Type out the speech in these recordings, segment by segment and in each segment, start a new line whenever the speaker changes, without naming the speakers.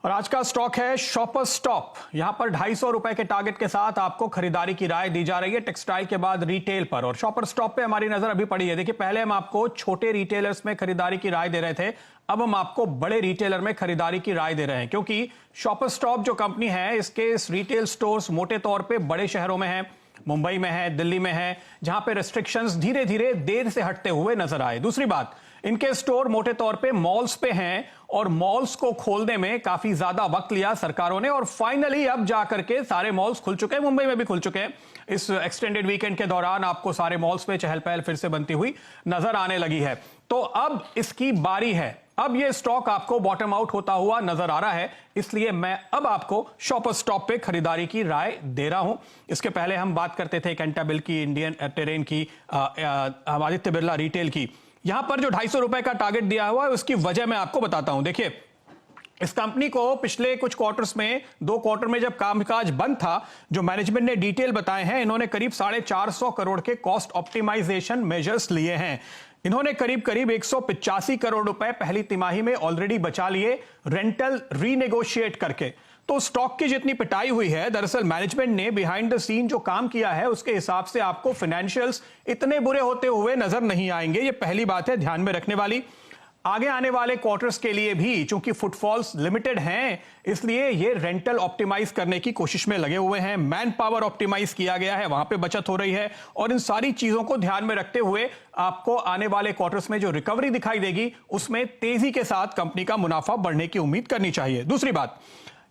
और आज का स्टॉक है शॉपर स्टॉप। यहां पर 250 रुपए के टारगेट के साथ आपको खरीदारी की राय दी जा रही है टेक्सटाइल के बाद रिटेल पर। और शॉपर स्टॉप पे हमारी नजर अभी पड़ी है। देखिए, पहले हम आपको छोटे रिटेलर्स में खरीदारी की राय दे रहे थे, अब हम आपको बड़े रिटेलर में खरीदारी की राय दे रहे हैं, क्योंकि शॉपर स्टॉप जो कंपनी है, इसके रिटेल स्टोर्स मोटे तौर पर बड़े शहरों में है, मुंबई में है, दिल्ली में है, जहां पे रेस्ट्रिक्शंस धीरे धीरे देर से हटते हुए नजर आए। दूसरी बात, इनके स्टोर मोटे तौर पे मॉल्स पे हैं और मॉल्स को खोलने में काफी ज्यादा वक्त लिया सरकारों ने, और फाइनली अब जाकर के सारे मॉल्स खुल चुके हैं, मुंबई में भी खुल चुके हैं। इस एक्सटेंडेड वीकेंड के दौरान आपको सारे मॉल्स पे चहल पहल फिर से बनती हुई नजर आने लगी है। तो अब इसकी बारी है, अब ये स्टॉक आपको बॉटम आउट होता हुआ नजर आ रहा है, इसलिए मैं अब आपको शॉपर स्टॉप पे खरीदारी की राय दे रहा हूं। इसके पहले हम बात करते थे कैंटाबिल की, इंडियन टेरेन की, आदित्य बिरला रिटेल की। यहां पर जो 250 रुपए का टारगेट दिया हुआ है, उसकी वजह मैं आपको बताता हूं। देखिए, इस कंपनी को पिछले कुछ क्वार्टर्स में, 2 क्वार्टर में जब कामकाज बंद था, जो मैनेजमेंट ने डिटेल बताए हैं, इन्होंने करीब 450 करोड़ के कॉस्ट ऑप्टिमाइजेशन मेजर्स लिए हैं। इन्होंने करीब करीब 185 करोड़ रुपए पहली तिमाही में ऑलरेडी बचा लिए रेंटल रीनेगोशिएट करके। तो स्टॉक की जितनी पिटाई हुई है, दरअसल मैनेजमेंट ने बिहाइंड द सीन जो काम किया है, उसके हिसाब से आपको फाइनेंशियल्स इतने बुरे होते हुए नजर नहीं आएंगे। ये पहली बात है ध्यान में रखने वाली। आगे आने वाले क्वार्टर्स के लिए भी चूंकि फुटफॉल्स लिमिटेड हैं, इसलिए ये रेंटल ऑप्टिमाइज करने की कोशिश में लगे हुए हैं। मैन पावर ऑप्टिमाइज किया गया है, वहां पे बचत हो रही है, और इन सारी चीजों को ध्यान में रखते हुए आपको आने वाले क्वार्टर्स में जो रिकवरी दिखाई देगी, उसमें तेजी के साथ कंपनी का मुनाफा बढ़ने की उम्मीद करनी चाहिए। दूसरी बात,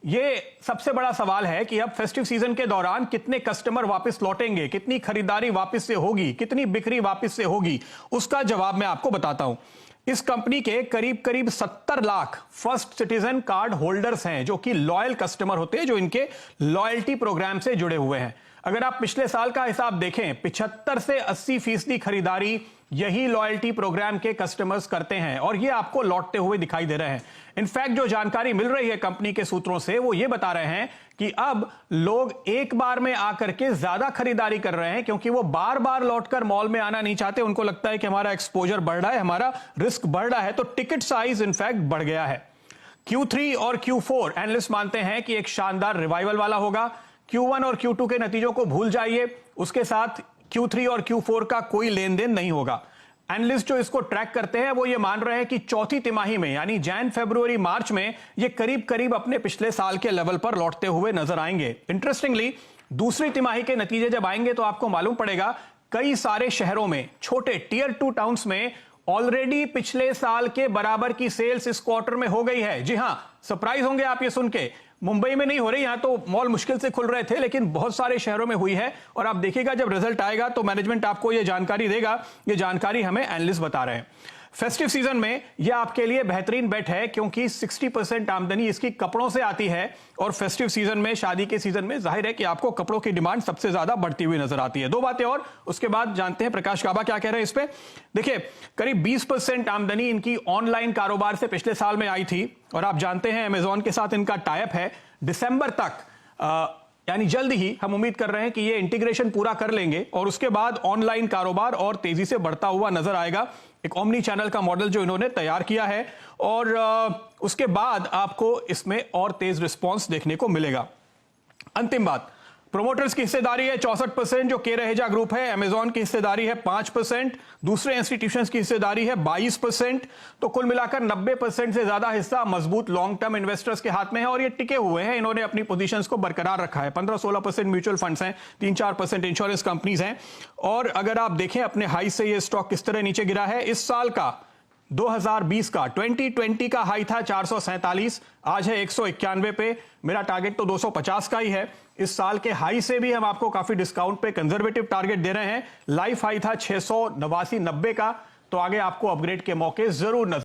ये सबसे बड़ा सवाल है कि अब फेस्टिव सीजन के दौरान कितने कस्टमर वापस लौटेंगे, कितनी खरीदारी वापस से होगी, कितनी बिक्री वापस से होगी, उसका जवाब मैं आपको बताता हूं। इस कंपनी के करीब करीब 70 lakh first citizen card holders हैं, जो कि लॉयल कस्टमर होते हैं, जो इनके लॉयल्टी प्रोग्राम से जुड़े हुए हैं। अगर आप पिछले साल का हिसाब देखें, 75 से 80% खरीदारी यही लॉयल्टी प्रोग्राम के कस्टमर्स करते हैं, और ये आपको लौटते हुए दिखाई दे रहे हैं। इनफैक्ट जो जानकारी मिल रही है कंपनी के सूत्रों से, वो ये बता रहे हैं कि अब लोग एक बार में आकर के ज्यादा खरीदारी कर रहे हैं, क्योंकि वो बार बार लौटकर मॉल में आना नहीं चाहते। उनको लगता है कि हमारा एक्सपोजर बढ़ रहा है, हमारा रिस्क बढ़ रहा है, तो टिकट साइज इनफैक्ट बढ़ गया है। Q3 और Q4 एनालिस्ट मानते हैं कि एक शानदार रिवाइवल वाला होगा। Q1 और Q2 के नतीजों को भूल जाइए, उसके साथ Q3 और Q4 का कोई लेन देन नहीं होगा। एनालिस्ट जो इसको ट्रैक करते हैं, वो ये मान रहे हैं कि चौथी तिमाही में, यानी जैन, फरवरी, मार्च में, ये करीब करीब अपने पिछले साल के लेवल पर लौटते हुए नजर आएंगे। इंटरेस्टिंगली, दूसरी तिमाही के नतीजे जब आएंगे तो आपको मालूम पड़ेगा, कई सारे शहरों में, छोटे टियर 2 टाउन्स में ऑलरेडी पिछले साल के बराबर की सेल्स इस क्वार्टर में हो गई है। जी हां, सरप्राइज होंगे आप ये सुन के, मुंबई में नहीं हो रही, यहां तो मॉल मुश्किल से खुल रहे थे, लेकिन बहुत सारे शहरों में हुई है। और आप देखिएगा जब रिजल्ट आएगा तो मैनेजमेंट आपको यह जानकारी देगा। यह जानकारी हमें एनालिस्ट बता रहे हैं। फेस्टिव सीजन में यह आपके लिए बेहतरीन बेट है, क्योंकि 60% आमदनी इसकी कपड़ों से आती है, और फेस्टिव सीजन में, शादी के सीजन में जाहिर है कि आपको कपड़ों की डिमांड सबसे ज्यादा बढ़ती हुई नजर आती है। 2 बातें और, उसके बाद जानते हैं प्रकाश काबा क्या कह रहे हैं इस पे। देखिए, करीब 20% आमदनी इनकी ऑनलाइन कारोबार से पिछले साल में आई थी, और आप जानते हैं अमेजॉन के साथ इनका टाई अप है। दिसंबर तक यानी जल्द ही हम उम्मीद कर रहे हैं कि ये इंटीग्रेशन पूरा कर लेंगे, और उसके बाद ऑनलाइन कारोबार और तेजी से बढ़ता हुआ नजर आएगा। एक ओमनी चैनल का मॉडल जो इन्होंने तैयार किया है, और उसके बाद आपको इसमें और तेज रिस्पांस देखने को मिलेगा। अंतिम बात, प्रोमोटर्स की हिस्सेदारी है 64%, जो के रहेजा ग्रुप है। अमेजॉन की हिस्सेदारी है 5%, दूसरे इंस्टीट्यूशंस की हिस्सेदारी है 22%। तो कुल मिलाकर 90% से ज्यादा हिस्सा मजबूत लॉन्ग टर्म इन्वेस्टर्स के हाथ में है, और ये टिके हुए हैं। इन्होंने अपनी पोजीशंस को बरकरार रखा है। 15-16% म्यूचुअल फंड्स हैं, 3-4% इंश्योरेंस कंपनीज हैं। और अगर आप देखें अपने हाई से ये स्टॉक किस तरह नीचे गिरा है, इस साल का 2020 का 2020 का हाई था 447, आज है 191 पे। मेरा टारगेट तो 250 का ही है। इस साल के हाई से भी हम आपको काफी डिस्काउंट पे कंजर्वेटिव टारगेट दे रहे हैं। लाइफ हाई था 689-90 का, तो आगे आपको अपग्रेड के मौके जरूर नजर